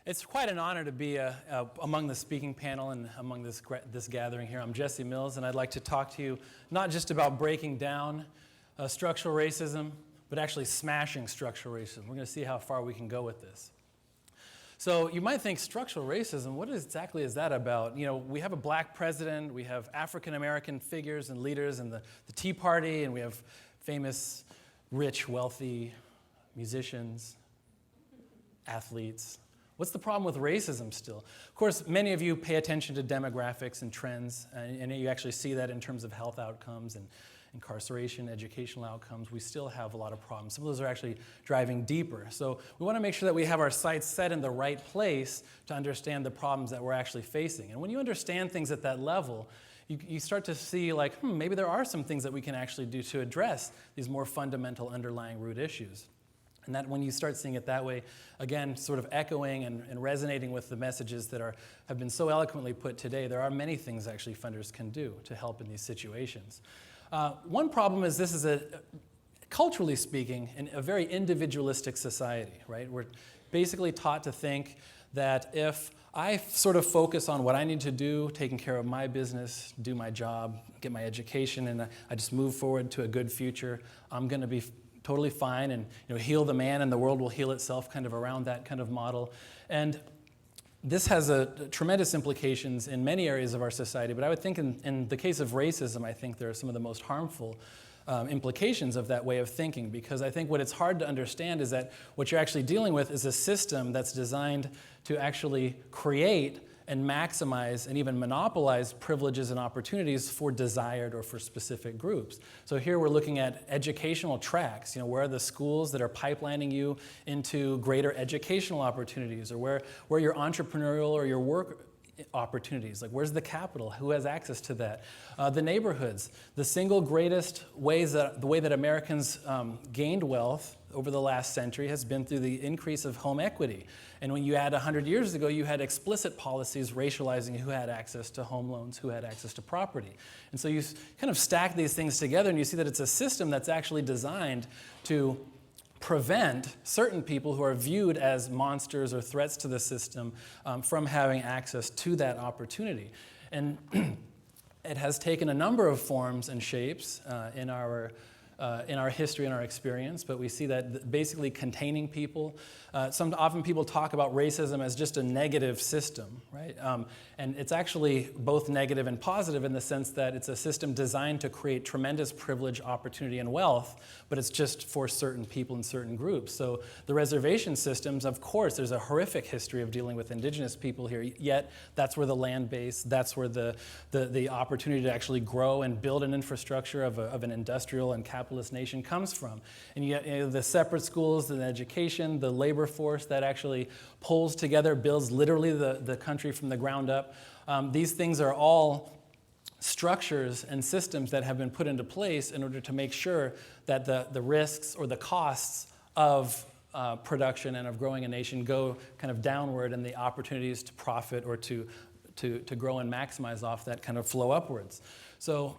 It's quite an honor to be among the speaking panel and among this gathering here. I'm Jesse Mills, and I'd like to talk to you not just about breaking down structural racism, but actually smashing structural racism. We're going to see how far we can go with this. So you might think structural racism, what exactly is that about? You know, we have a black president, we have African-American figures and leaders in the Tea Party, and we have famous, rich, wealthy musicians, athletes. What's the problem with racism still? Of course, many of you pay attention to demographics and trends, and you actually see that in terms of health outcomes and incarceration, educational outcomes. We still have a lot of problems. Some of those are actually driving deeper. So we want to make sure that we have our sights set in the right place to understand the problems that we're actually facing. And when you understand things at that level, you start to see like, maybe there are some things that we can actually do to address these more fundamental underlying root issues. And that when you start seeing it that way, again, sort of echoing and resonating with the messages that have been so eloquently put today, there are many things actually funders can do to help in these situations. One problem is this is culturally speaking, a very individualistic society, right? We're basically taught to think that if I sort of focus on what I need to do, taking care of my business, do my job, get my education, and I just move forward to a good future, I'm going to be totally fine, and heal the man and the world will heal itself, kind of around that kind of model. And this has tremendous implications in many areas of our society, but I would think in the case of racism, I think there are some of the most harmful implications of that way of thinking, because I think what it's hard to understand is that what you're actually dealing with is a system that's designed to actually create and maximize and even monopolize privileges and opportunities for desired or for specific groups. So here we're looking at educational tracks. Where are the schools that are pipelining you into greater educational opportunities, or where your entrepreneurial or your work opportunities, like where's the capital, who has access to that? The neighborhoods, the single greatest the way that Americans gained wealth over the last century has been through the increase of home equity. And when you add 100 years ago, you had explicit policies racializing who had access to home loans, who had access to property. And so you kind of stack these things together and you see that it's a system that's actually designed to prevent certain people who are viewed as monsters or threats to the system from having access to that opportunity. And it has taken a number of forms and shapes in our history and our experience, but we see that basically containing people. Often people talk about racism as just a negative system, right? And it's actually both negative and positive in the sense that it's a system designed to create tremendous privilege, opportunity, and wealth, but it's just for certain people and certain groups. So the reservation systems, of course, there's a horrific history of dealing with indigenous people here, yet that's where the land base, that's where the opportunity to actually grow and build an infrastructure of an industrial and capitalist nation comes from. And you get the separate schools, the education, the labor force that actually pulls together, builds literally the country from the ground up. These things are all structures and systems that have been put into place in order to make sure that the risks or the costs of production and of growing a nation go kind of downward, and the opportunities to profit or to grow and maximize off that kind of flow upwards. So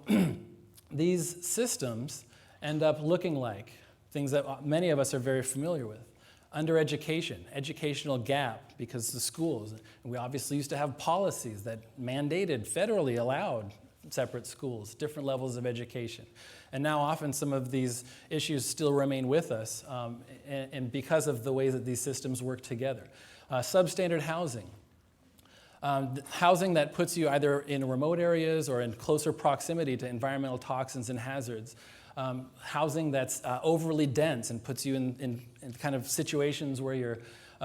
these systems end up looking like things that many of us are very familiar with. Undereducation, educational gap, because the schools, we obviously used to have policies that mandated, federally allowed separate schools, different levels of education. And now often some of these issues still remain with us, and because of the ways that these systems work together. Substandard housing. Housing that puts you either in remote areas or in closer proximity to environmental toxins and hazards. Housing that's overly dense and puts you in kind of situations where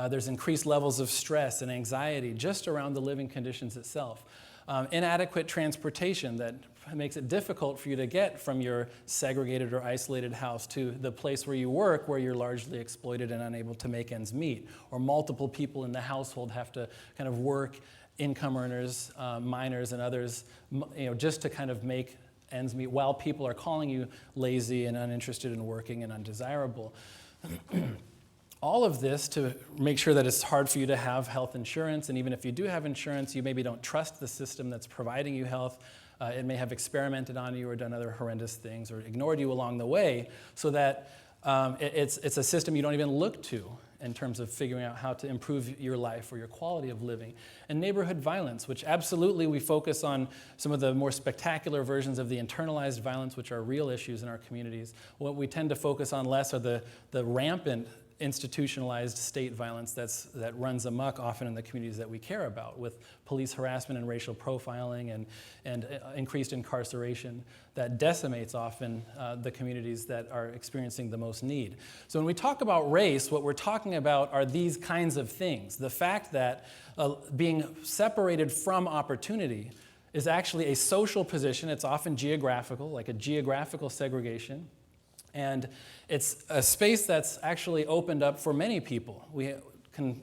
there's increased levels of stress and anxiety just around the living conditions itself. Inadequate transportation that makes it difficult for you to get from your segregated or isolated house to the place where you work, where you're largely exploited and unable to make ends meet. Or multiple people in the household have to kind of work, income earners, minors, and others, just to kind of make ends meet while people are calling you lazy and uninterested in working and undesirable. All of this to make sure that it's hard for you to have health insurance, and even if you do have insurance, you maybe don't trust the system that's providing you health. It may have experimented on you or done other horrendous things or ignored you along the way, so that it's a system you don't even look to in terms of figuring out how to improve your life or your quality of living. And neighborhood violence, which absolutely we focus on some of the more spectacular versions of the internalized violence, which are real issues in our communities. What we tend to focus on less are the rampant institutionalized state violence that runs amok often in the communities that we care about, with police harassment and racial profiling and increased incarceration that decimates often the communities that are experiencing the most need. So when we talk about race, what we're talking about are these kinds of things. The fact that being separated from opportunity is actually a social position. It's often geographical, like a geographical segregation. And it's a space that's actually opened up for many people. We can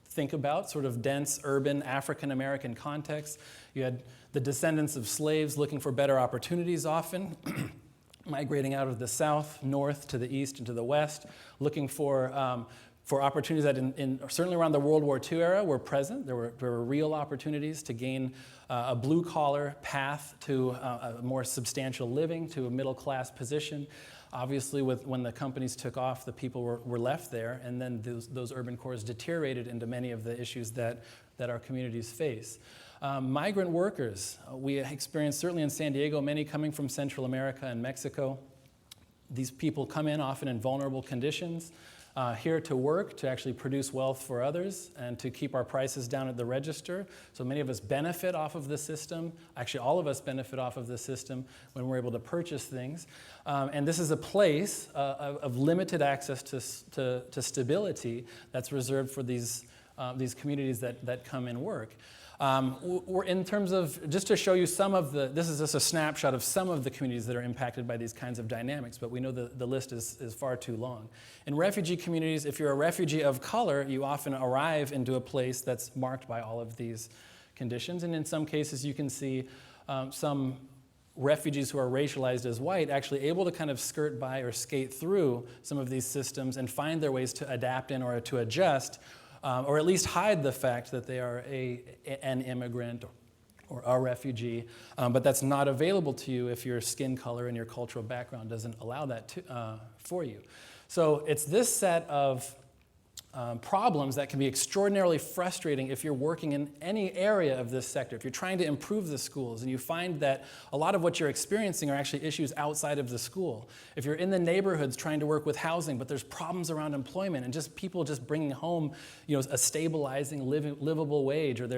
think about sort of dense, urban, African-American contexts. You had the descendants of slaves looking for better opportunities often, migrating out of the south, north, to the east, and to the west, looking for opportunities that certainly around the World War II era were present. There were real opportunities to gain a blue-collar path to a more substantial living, to a middle-class position. Obviously, when the companies took off, the people were left there, and then those urban cores deteriorated into many of the issues that our communities face. Migrant workers, we experienced certainly in San Diego, many coming from Central America and Mexico. These people come in often in vulnerable conditions, here to work, to actually produce wealth for others, and to keep our prices down at the register. So many of us benefit off of the system. Actually, all of us benefit off of the system when we're able to purchase things. And this is a place of limited access to stability that's reserved for these communities that come and work. We're in terms of, just to show you this is just a snapshot of some of the communities that are impacted by these kinds of dynamics, but we know the list is far too long. In refugee communities, if you're a refugee of color, you often arrive into a place that's marked by all of these conditions, and in some cases you can see some refugees who are racialized as white actually able to kind of skirt by or skate through some of these systems and find their ways to adapt in or to adjust, or at least hide the fact that they are an immigrant or a refugee, but that's not available to you if your skin color and your cultural background doesn't allow that for you. So it's this set of problems that can be extraordinarily frustrating if you're working in any area of this sector. If you're trying to improve the schools and you find that a lot of what you're experiencing are actually issues outside of the school. If you're in the neighborhoods trying to work with housing, but there's problems around employment and just people just bringing home, a stabilizing, livable wage, or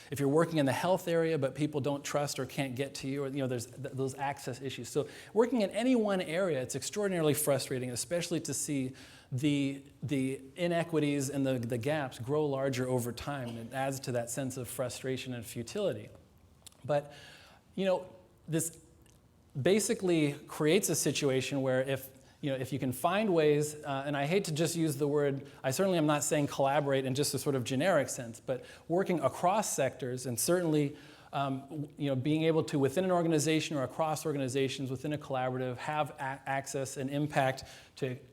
if you're working in the health area, but people don't trust or can't get to you, or there's those access issues. So working in any one area, it's extraordinarily frustrating, especially to see the inequities and the gaps grow larger over time. And it adds to that sense of frustration and futility. But, this basically creates a situation where if you can find ways, and I hate to just use the word, I certainly am not saying collaborate in just a sort of generic sense, but working across sectors and certainly being able to, within an organization or across organizations, within a collaborative, have access and impact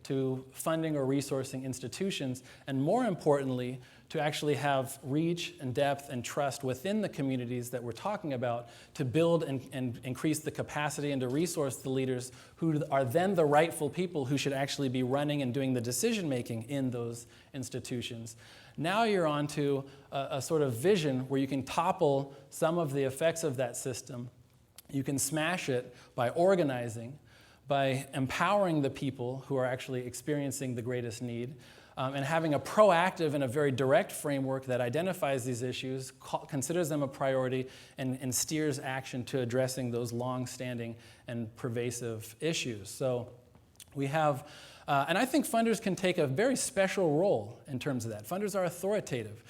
to funding or resourcing institutions, and more importantly, to actually have reach and depth and trust within the communities that we're talking about to build and increase the capacity and to resource the leaders who are then the rightful people who should actually be running and doing the decision-making in those institutions. Now you're onto a sort of vision where you can topple some of the effects of that system. You can smash it by organizing, by empowering the people who are actually experiencing the greatest need, and having a proactive and a very direct framework that identifies these issues, considers them a priority, and steers action to addressing those long-standing and pervasive issues. So we have, and I think funders can take a very special role in terms of that. Funders are authoritative.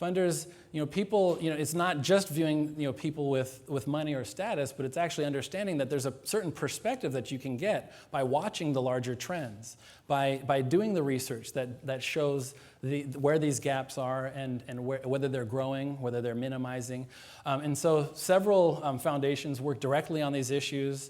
Funders, people, it's not just viewing, people with money or status, but it's actually understanding that there's a certain perspective that you can get by watching the larger trends, by doing the research that shows where these gaps are and whether they're growing, whether they're minimizing. And so several foundations work directly on these issues,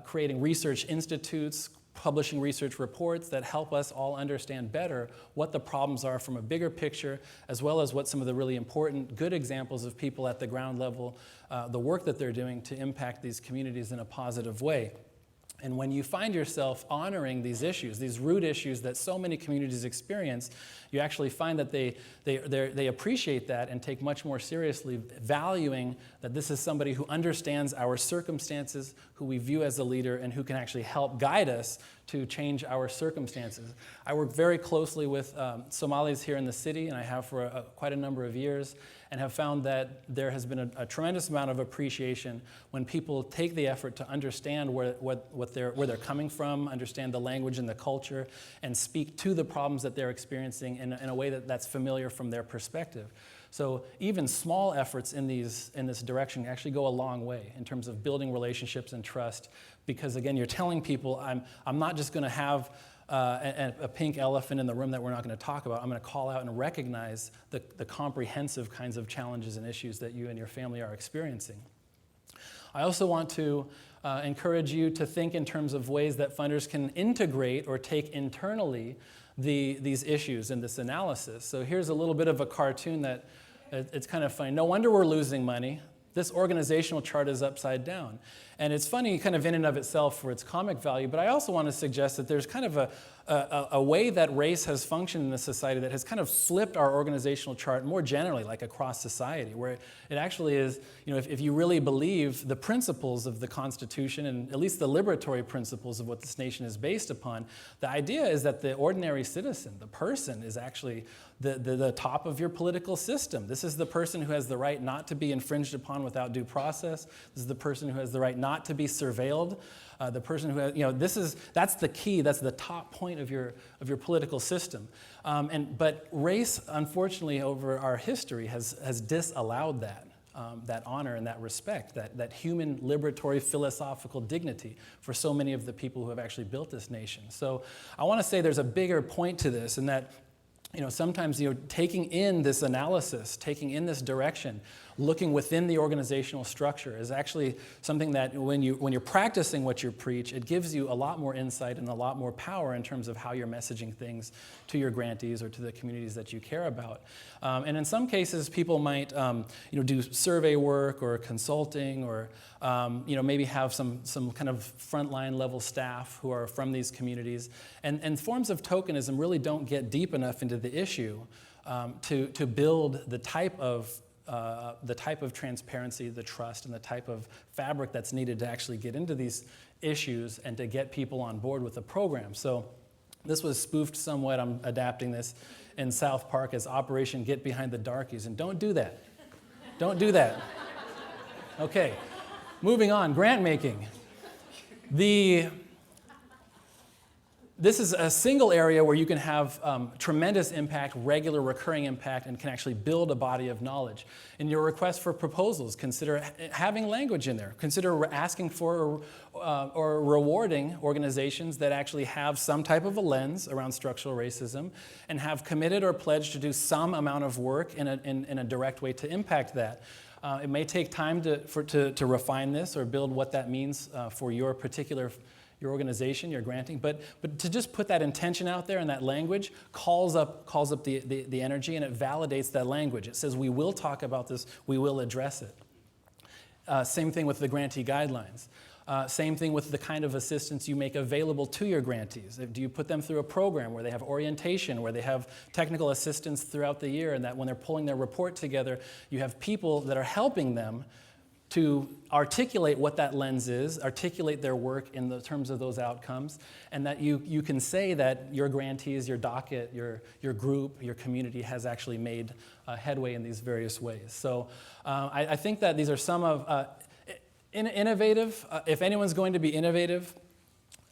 creating research institutes, publishing research reports that help us all understand better what the problems are from a bigger picture, as well as what some of the really important, good examples of people at the ground level, the work that they're doing to impact these communities in a positive way. And when you find yourself honoring these issues, these root issues that so many communities experience, you actually find that they appreciate that and take much more seriously, valuing that this is somebody who understands our circumstances, who we view as a leader, and who can actually help guide us to change our circumstances. I work very closely with Somalis here in the city, and I have for quite a number of years, and have found that there has been a tremendous amount of appreciation when people take the effort to understand where they're coming from, understand the language and the culture, and speak to the problems that they're experiencing in a way that's familiar from their perspective. So even small efforts in this direction actually go a long way in terms of building relationships and trust, because again, you're telling people, I'm not just going to have a pink elephant in the room that we're not going to talk about. I'm going to call out and recognize the comprehensive kinds of challenges and issues that you and your family are experiencing. I also want to encourage you to think in terms of ways that funders can integrate or take internally these issues in this analysis. So here's a little bit of a cartoon that it's kind of funny. No wonder we're losing money. This organizational chart is upside down. And it's funny kind of in and of itself for its comic value, but I also want to suggest that there's kind of a way that race has functioned in this society that has kind of flipped our organizational chart more generally, like across society, where it actually is, if you really believe the principles of the Constitution, and at least the liberatory principles of what this nation is based upon, the idea is that the ordinary citizen, the person, is actually the top of your political system. This is the person who has the right not to be infringed upon without due process. This is the person who has the right not to be surveilled. The person who has, that's the key, that's the top point of your political system. But race, unfortunately, over our history has disallowed that honor and that respect, that human liberatory philosophical dignity for so many of the people who have actually built this nation. So I want to say there's a bigger point to this, and that sometimes taking in this analysis, taking in this direction, looking within the organizational structure is actually something that when you're practicing what you preach, it gives you a lot more insight and a lot more power in terms of how you're messaging things to your grantees or to the communities that you care about. And in some cases, people might do survey work or consulting, or maybe have some kind of frontline level staff who are from these communities. And forms of tokenism really don't get deep enough into the issue to build the type of transparency, the trust, and the type of fabric that's needed to actually get into these issues and to get people on board with the program. So this was spoofed somewhat. I'm adapting this in South Park as Operation Get Behind the Darkies. And don't do that. Don't do that. Okay, moving on, grant making. This is a single area where you can have tremendous impact, regular recurring impact, and can actually build a body of knowledge. In your request for proposals, consider having language in there. Consider asking for or rewarding organizations that actually have some type of a lens around structural racism and have committed or pledged to do some amount of work in a direct way to impact that. It may take time to refine this or build what that means for your your organization, your granting, but to just put that intention out there and that language calls up the energy, and it validates that language. It says we will talk about this, we will address it. Same thing with the grantee guidelines. Same thing with the kind of assistance you make available to your grantees. Do you put them through a program where they have orientation, where they have technical assistance throughout the year, and that when they're pulling their report together, you have people that are helping them to articulate what that lens is, articulate their work in the terms of those outcomes, and that you can say that your grantees, your docket, your group, your community has actually made headway in these various ways. So I think that these are some of innovative. If anyone's going to be innovative,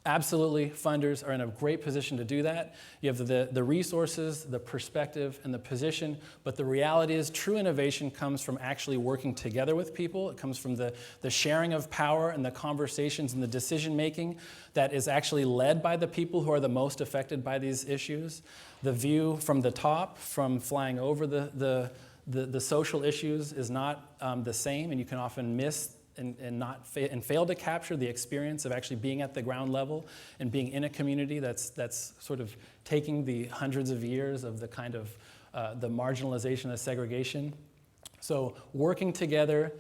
absolutely, funders are in a great position to do that. You have the resources, the perspective, and the position, but the reality is true innovation comes from actually working together with people. It comes from the sharing of power and the conversations and the decision-making that is actually led by the people who are the most affected by these issues. The view from the top, from flying over the social issues is not the same, and you can often miss and fail to capture the experience of actually being at the ground level and being in a community that's sort of taking the hundreds of years of the kind of the marginalization of segregation. So working together,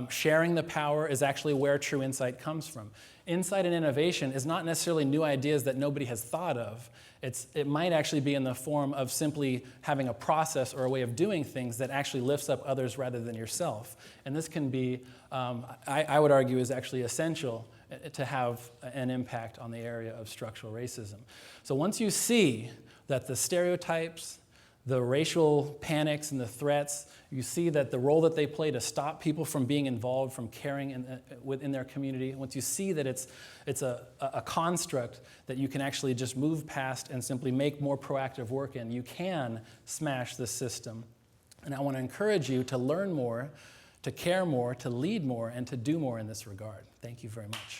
sharing the power is actually where true insight comes from. Insight and innovation is not necessarily new ideas that nobody has thought of. It might actually be in the form of simply having a process or a way of doing things that actually lifts up others rather than yourself. And this can be, I would argue, is actually essential to have an impact on the area of structural racism. So once you see that the stereotypes, the racial panics and the threats, you see that the role that they play to stop people from being involved, from caring within their community, once you see that it's a construct that you can actually just move past and simply make more proactive work in, you can smash the system. And I want to encourage you to learn more, to care more, to lead more, and to do more in this regard. Thank you very much.